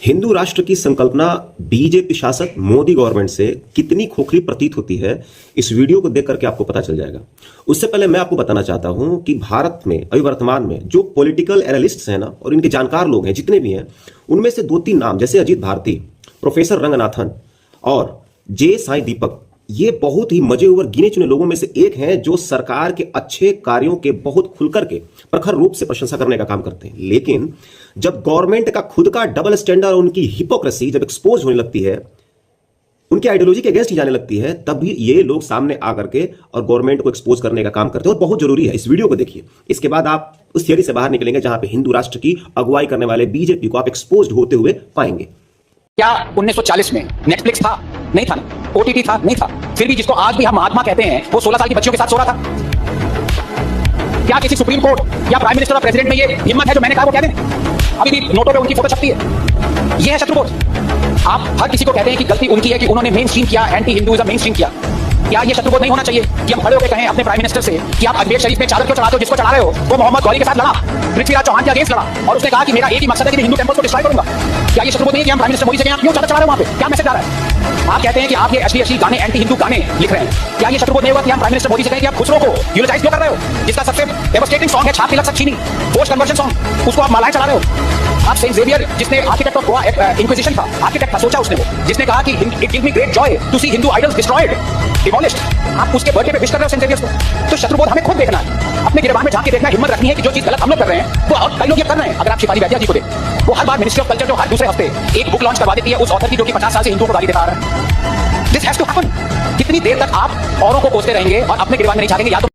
हिंदू राष्ट्र की संकल्पना बीजेपी शासक मोदी गवर्नमेंट से कितनी खोखली प्रतीत होती है, इस वीडियो को देख करके आपको पता चल जाएगा। उससे पहले मैं आपको बताना चाहता हूं कि भारत में अभी वर्तमान में जो पॉलिटिकल एनालिस्ट्स हैं ना, और इनके जानकार लोग हैं जितने भी हैं, उनमें से 2-3 नाम जैसे अजीत भारती, प्रोफेसर रंगनाथन और जे साई दीपक, ये बहुत ही मजे ओवर गिने चुने लोगों में से एक हैं जो सरकार के अच्छे कार्यों के बहुत खुलकर के प्रखर रूप से प्रशंसा करने का काम करते हैं। लेकिन जब गवर्नमेंट का खुद का डबल स्टैंडर्ड, उनकी हिपोक्रेसी जब एक्सपोज होने लगती है, उनकी आइडियोलॉजी के अगेंस्ट ही जाने लगती है, तब भी ये लोग सामने आकर के और गवर्नमेंट को एक्सपोज करने का काम करते हैं। और बहुत जरूरी है, इस वीडियो को देखिए, इसके बाद आप उस थियरी से बाहर निकलेंगे जहां पे हिंदू राष्ट्र की अगुवाई करने वाले बीजेपी को आप एक्सपोज होते हुए पाएंगे। क्या 1940 में नेटफ्लिक्स था? नहीं था ना। ओटीटी था? नहीं था। फिर भी जिसको आज भी हम महात्मा कहते हैं, वो 16 साल की बच्चियों के साथ सो रहा था। क्या किसी सुप्रीम कोर्ट या प्राइम मिनिस्टर और प्रेसिडेंट में ये हिम्मत है जो मैंने कहा वो कह दें? अभी भी नोटों पे उनकी फोटो छपती है। ये है शत्रुबोध। आप हर किसी को कहते हैं कि गलती उनकी है कि उन्होंने मेन स्ट्रीम किया, एंटी हिंदुइज्म मेन स्ट्रीम किया। क्या ये शत्रुबोध नहीं होना चाहिए कि हम खड़े होकर कहें अपने प्राइम मिनिस्टर से कि आप अजमेर शरीफ में चादर क्यों चढ़ाते हो? जिसको चढ़ा रहे हो वो मोहम्मद गौरी के साथ लड़ा, पृथ्वीराज चौहान के अगेंस्ट लड़ा, और उसने कहा कि मेरा एक ही मकसद है कि मैं हिंदू टेंपल्स को डिस्ट्रॉय करूंगा। क्या ये शत्रुबोध नहीं है कि हम प्राइम मिनिस्टर मोदी से कहें आप क्यों चादर चढ़ा रहे हो? वहां पे क्या मैसेज आ रहा है? आप कहते हैं कि आप ये अश्लील गाने, एंटी हिंदू गाने लिख रहे हैं। क्या ये शत्रुबोध नहीं होगा कि हम प्राइम मिनिस्टर मोदी से कहें कि आप खुसरो को यूटिलाइज क्यों कर रहे हो, जिसका सबसे डेवास्टेटिंग सॉन्ग है छाप तिलक सच्चीनी, पोस्ट कन्वर्जन सॉन्ग, उसको आप मालाएं चढ़ा रहे हो? आप सेंट जेवियर, जिसने आर्किटेक्ट ऑफ गोवा इंक्विजिशन था, आर्किटेक्ट था, सोचा उसने वो, जिसने कहा कि it gives me great joy to see Hindu idols destroyed, demolished, आप उसके बर्थडे पे विश कर रहे हो सेंट जेवियर्स को। तो शत्रुबोध हमें खुद देखना है, अपने गिरबान में झांक के देखना, हिम्मत रखनी है कि जो चीज गलत हम लोग कर रहे हैं वो और कई लोग ये कर रहे हैं। अगर आप शिफाली वैद्या जी को देखें, वो हर बार मिनिस्ट्री ऑफ कल्चर जो हर दूसरे हफ्ते एक बुक लॉन्च करवा देती है उस ऑथर की जो कि 50 साल से हिंदुओं को गाली देता आ रहा है। This has to happen. कितनी देर तक आप औरों को कोसते रहेंगे और अपने गिरबान में नहीं झांकेंगे? या तो